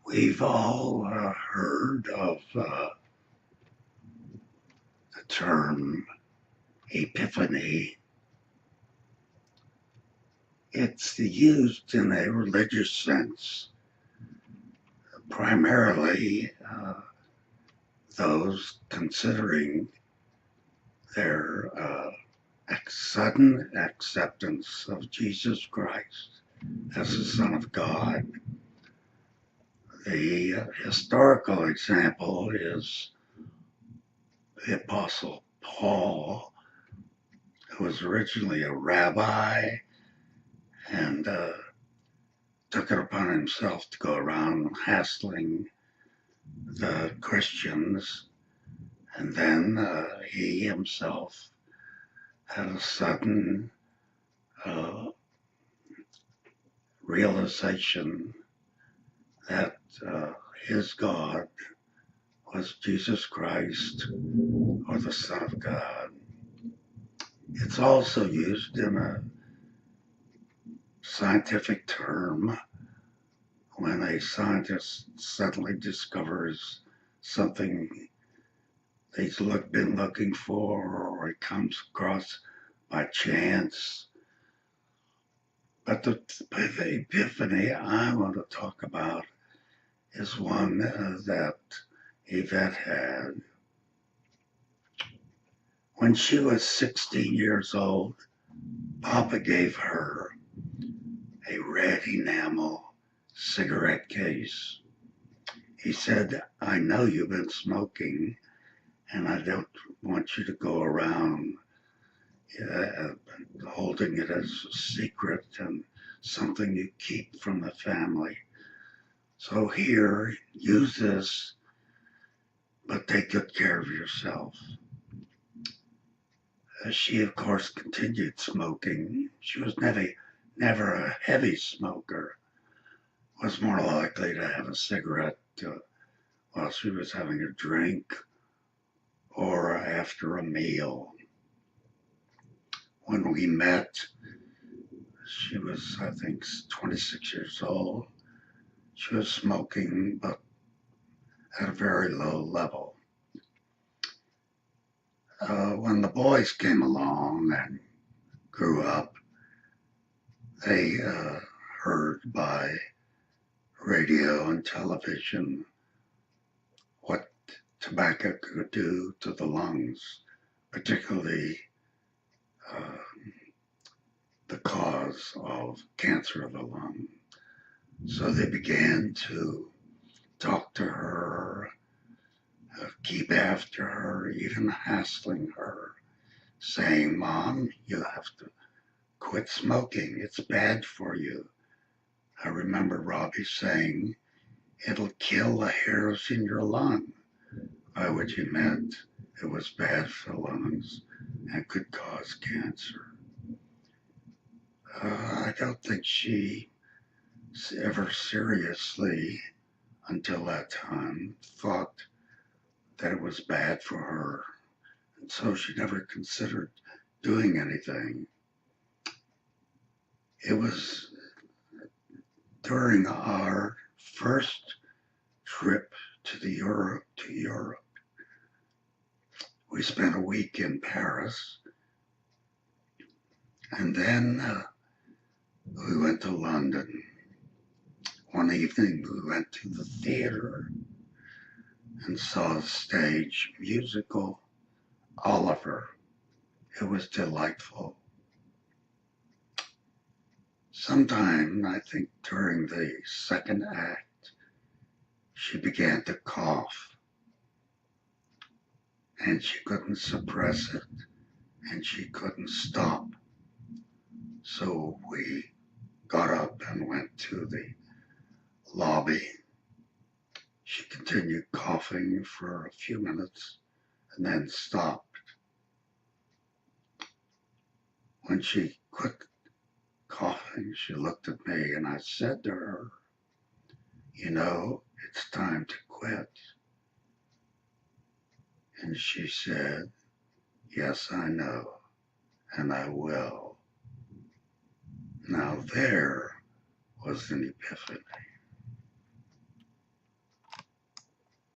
We've all heard of the term epiphany. It's used in a religious sense, primarily those considering their sudden acceptance of Jesus Christ as the Son of God. The historical example is the Apostle Paul, who was originally a rabbi and took it upon himself to go around hassling the Christians. And then he himself had a sudden realization that his God was Jesus Christ, or the Son of God. It's also used in a scientific term when a scientist suddenly discovers something he's been looking for, or he comes across by chance. But the epiphany I want to talk about is one that Yvette had. When she was 16 years old, Papa gave her a red enamel cigarette case. He said, "I know you've been smoking, and I don't want you to go around holding it as a secret and something you keep from the family. So here, use this, but take good care of yourself." She, of course, continued smoking. She was never a heavy smoker, was more likely to have a cigarette while she was having a drink or after a meal. When we met, she was, I think, 26 years old. She was smoking, but at a very low level. When the boys came along and grew up, they heard by radio and television what tobacco could do to the lungs, particularly the cause of cancer of the lung. So they began to talk to her, keep after her, even hassling her, saying, "Mom, you have to quit smoking. It's bad for you." I remember Robbie saying, "It'll kill the hairs in your lung," by which he meant it was bad for the lungs and could cause cancer. I don't think she ever seriously, until that time, thought that it was bad for her, and so she never considered doing anything. It was during our first trip to Europe. We spent a week in Paris, and then we went to London. One evening we went to the theater and saw the stage musical Oliver. It was delightful. Sometime, I think during the second act, she began to cough, and she couldn't suppress it, and she couldn't stop. So we got up and went to the lobby. She continued coughing for a few minutes and then stopped. When she quit coughing, she looked at me, and I said to her, "You know, it's time to quit." And she said, "Yes, I know, and I will." Now there was an epiphany.